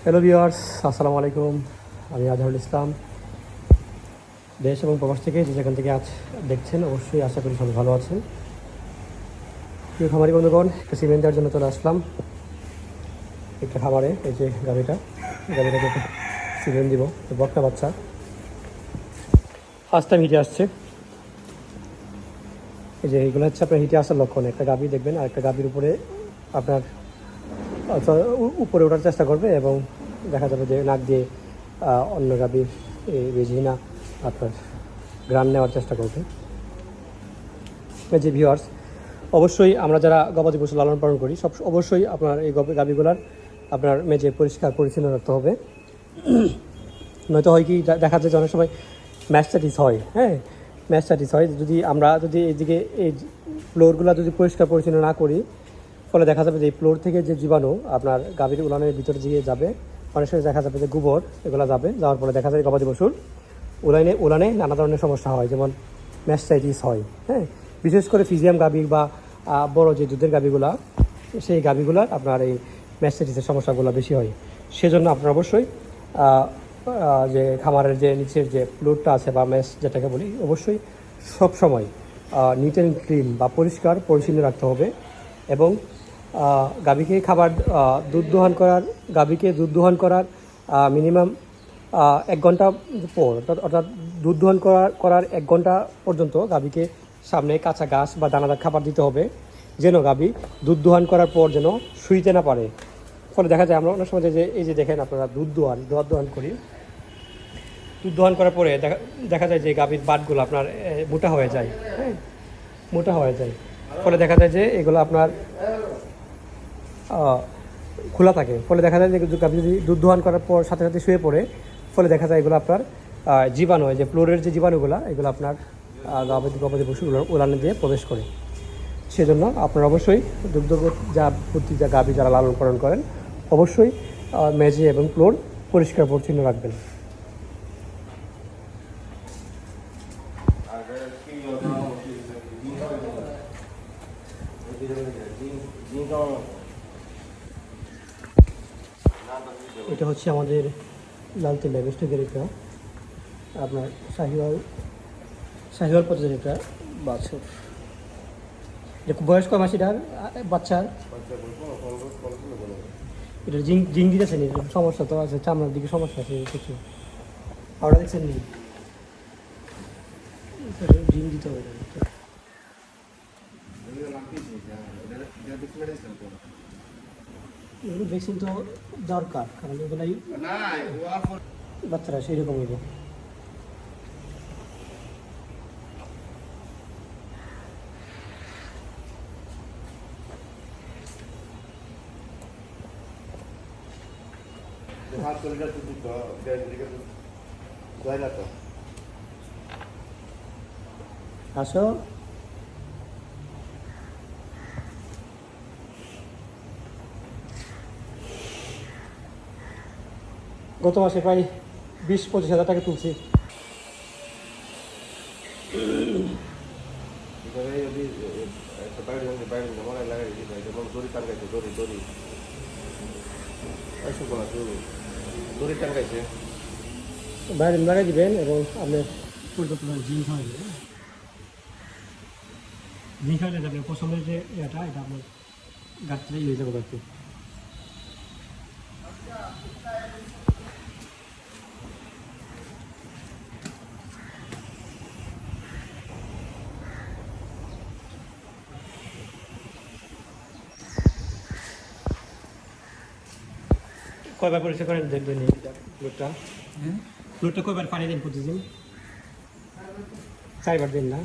Hello viewers, আসসালামু আলাইকুম। আমি আজহারুল ইসলাম। দেশ এবং প্রবাস থেকে যেখান থেকে আজ দেখছেন, অবশ্যই আশা করি সবাই ভালো আছেন। প্রিয় খামারি বন্ধুগণ, একটা সিমেন্ট দেওয়ার জন্য চলে আসলাম একটা খামারে। এই যে গাড়িটাকে সিমেন্ট দিব, বকনা বাচ্চা ফার্স্ট টাইম হিটে আসছে। এই যে এইগুলো হচ্ছে আপনার হিটে আসার লক্ষণ। একটা গাভী দেখবেন আর একটা গাভীর উপরে আপনার উপরে ওঠার চেষ্টা করবে এবং দেখা যাবে যে নাক দিয়ে অন্য গাভীর বেশি না আপনার গ্রান নেওয়ার চেষ্টা করবে। যে ভিউয়ার্স, অবশ্যই আমরা যারা গবাদি পশু লালন পালন করি অবশ্যই আপনার এই গাভীগুলার আপনার মেজে পরিষ্কার পরিচ্ছন্ন রাখতে হবে। নয়তো হয় কি, দেখা যায় যে অনেক সময় ম্যাস্টাইটিস হয়। ম্যাস্টাইটিস হয় যদি এইদিকে এই ফ্লোরগুলো যদি পরিষ্কার পরিচ্ছন্ন না করি, ফলে দেখা যাবে যে এই ফ্লোর থেকে যে জীবাণু আপনার গাভীর উলানের ভিতরে দিয়ে যাবে, অনেক সময় দেখা যাবে যে গোবর এগুলো যাওয়ার পরে দেখা যায় গবাদি পশুর উলানে নানা ধরনের সমস্যা হয়, যেমন ম্যাস্টাইটিস হয়। বিশেষ করে ফিজিয়াম গাভী বা বড় যে দুধের গাভীগুলা, সেই গাভীগুলার আপনার এই ম্যাস্টাইটিসের সমস্যাগুলো বেশি হয়। সেজন্য আপনার অবশ্যই যে খামারের যে নিচের যে ফ্লোরটা আছে বা ম্যাশ যেটাকে বলি, অবশ্যই সবসময় নিট অ্যান্ড ক্লিন বা পরিষ্কার পরিচ্ছন্ন রাখতে হবে। এবং গাভীকে দুধ দোহান করার মিনিমাম 1 ঘন্টা পর, অর্থাৎ দুধ দোহান করার 1 ঘন্টা পর্যন্ত গাভীকে সামনে কাঁচা ঘাস বা দানাদার খাবার দিতে হবে, যেন গাভী দুধ দোহান করার পর যেন শুইতে না পারে। ফলে দেখা যায় আমরা অনেক সময় যে এই যে দেখেন আপনারা দুধ দোহান করি, দুধ দোহান করার পরে দেখা যায় যে গাভীর বাটগুলো আপনার মোটা হয়ে যায়। মোটা হয়ে যায়, ফলে দেখা যায় যে এগুলো আপনার খোলা থাকে। ফলে দেখা যায় যে গাভী যদি দুধ দোহান করার পর সাথে সাথে শুয়ে পড়ে, ফলে দেখা যায় এগুলো আপনার জীবাণু, যে ফ্লোরের যে জীবাণুগুলো, এগুলো আপনার গবাদি পশুর উলানে দিয়ে প্রবেশ করে। সেজন্য আপনারা অবশ্যই দুগ্ধবতী গাভী যারা লালন পালন করেন, অবশ্যই মেঝে এবং ফ্লোর পরিষ্কার পরিচ্ছন্ন রাখবেন। এটা হচ্ছে আমাদের লালতিল ল্যাবেস্টের একটা আপনার শাহিওয়াল প্রজাতির একটা বাছুর। এটা বয়স কয় মাস এটার বাচ্চার? এটা জিং দিতেছে নি, সমস্যা তো আছে, চামড়ার দিকে সমস্যা আছে কিছু। ওটা দেখছেন নি, জিং দিতে হবে। এগুলো ভ্যাকসিন তো দরকার, কারণ এগুলাই বাচ্চারা সেই রকম হইব। আসো, গত মাসে প্রায় 20-25 হাজার টাকা তুলছি। বাইরে লাগাই দিবেন এবং আপনার জিম খাওয়াই দেবেন। জিম খাওয়ালে যাবে পছন্দের যে এটা আপনার গাছটাই হয়ে যাবে আর কি। কয়বার পরিষ্কার করেন দেখবেন এই ফ্লোরটা কয়বার পানি দিন প্রতিদিন? 4বার দিন না?